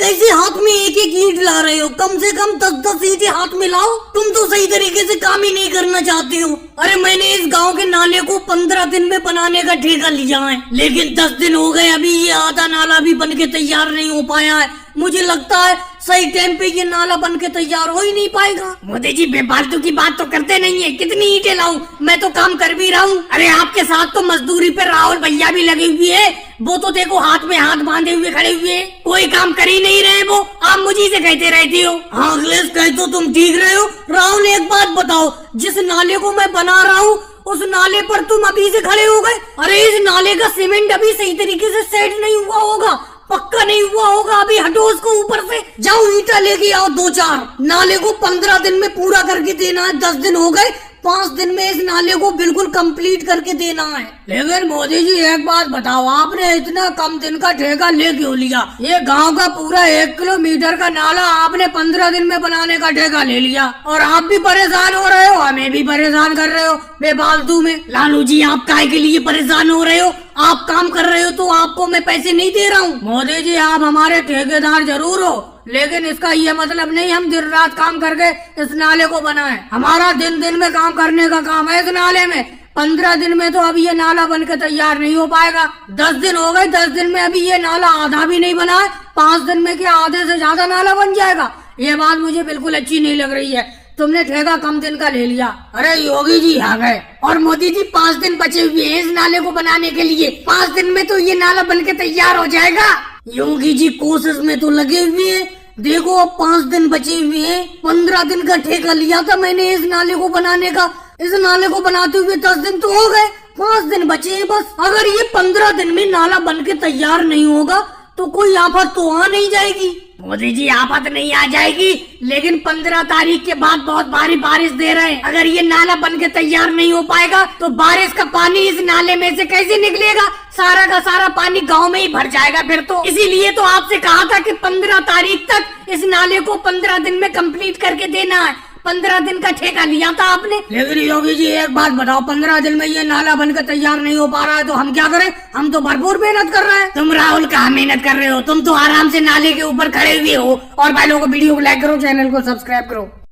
कैसे हाथ में एक एक ईंट ला रहे हो? कम से कम 10-10 ईंटें हाथ में लाओ। तुम तो सही तरीके से काम ही नहीं करना चाहते हो। अरे मैंने इस गांव के नाले को 15 दिन में बनाने का ठेका लिया है, लेकिन 10 दिन हो गए, अभी ये आधा नाला भी बन के तैयार नहीं हो पाया है। मुझे लगता है सही टाइम पे ये नाला बन के तैयार हो ही नहीं पाएगा। मोदी जी बेफालतू की बात तो करते नहीं है। कितनी ईंटें लाऊं? मैं तो काम कर भी रहा हूँ। अरे आपके साथ तो मजदूरी पे राहुल भैया भी लगे हुए है। वो तो देखो हाथ में हाथ बांधे हुए खड़े हुए, कोई काम कर ही नहीं रहे। वो आप मुझी से कहते रहती हो। हाँ अखिलेश, कह तो तुम ठीक रहे हो। राहुल एक बात बताओ, जिस नाले को मैं बना रहा हूँ उस नाले पर तुम अभी से खड़े हो गए। अरे इस नाले का सीमेंट अभी सही तरीके से सेट नहीं हुआ होगा, पक्का नहीं हुआ होगा। अभी हटो उसको ऊपर से, जाओ ईंटा लेके आओ 2-4। नाले को 15 दिन में पूरा करके देना है। 10 दिन हो गए, 5 दिन में इस नाले को बिल्कुल कंप्लीट करके देना है। लेकिन मोदी जी एक बात बताओ, आपने इतना कम दिन का ठेका ले क्यों लिया? ये गांव का पूरा 1 किलोमीटर का नाला आपने 15 दिन में बनाने का ठेका ले लिया, और आप भी परेशान हो रहे हो, हमें भी परेशान कर रहे हो बेफालतू में। लालू जी, आप काहे के लिए परेशान हो रहे हो? आप काम कर रहे हो तो आपको मैं पैसे नहीं दे रहा हूँ। मोदी जी, आप हमारे ठेकेदार जरूर हो, लेकिन इसका ये मतलब नहीं हम दिन रात काम करके इस नाले को बनाएं। हमारा दिन दिन में काम करने का काम है इस नाले में। 15 दिन में तो अभी ये नाला बन के तैयार नहीं हो पाएगा। 10 दिन हो गए, 10 दिन में अभी ये नाला आधा भी नहीं बना है। 5 दिन में क्या आधे से ज्यादा नाला बन जाएगा? ये बात मुझे बिल्कुल अच्छी नहीं लग रही है। तुमने ठेका कम दिन का ले लिया। अरे योगी जी आ गए, और मोदी जी 5 दिन बचे हुए हैं इस नाले को बनाने के लिए। 5 दिन में तो ये नाला बन के तैयार हो जाएगा। योगी जी कोशिश में तो लगे हुए हैं। देखो अब 5 दिन बचे हुए हैं। 15 दिन का ठेका लिया था मैंने इस नाले को बनाने का। इस नाले को बनाते हुए 10 दिन तो हो गए, 5 दिन बचे हैं बस। अगर ये 15 दिन में नाला बन के तैयार नहीं होगा तो कोई आफत तो आ नहीं जाएगी। मोदी जी, आफत नहीं आ जाएगी, लेकिन 15 तारीख के बाद बहुत भारी बारिश दे रहे हैं। अगर ये नाला बन के तैयार नहीं हो पाएगा तो बारिश का पानी इस नाले में से कैसे निकलेगा? सारा का सारा पानी गांव में ही भर जाएगा फिर तो। इसीलिए तो आपसे कहा था कि 15 तारीख तक इस नाले को 15 दिन में कंप्लीट करके देना है। 15 दिन का ठेका लिया था आपने। लेकिन योगी जी एक बात बताओ, 15 दिन में ये नाला बनकर तैयार नहीं हो पा रहा है तो हम क्या करें? हम तो भरपूर मेहनत कर रहे हैं। तुम राहुल कहाँ मेहनत कर रहे हो? तुम तो आराम से नाले के ऊपर खड़े हुए हो। और भाई लोगों को वीडियो को लाइक करो, चैनल को सब्सक्राइब करो।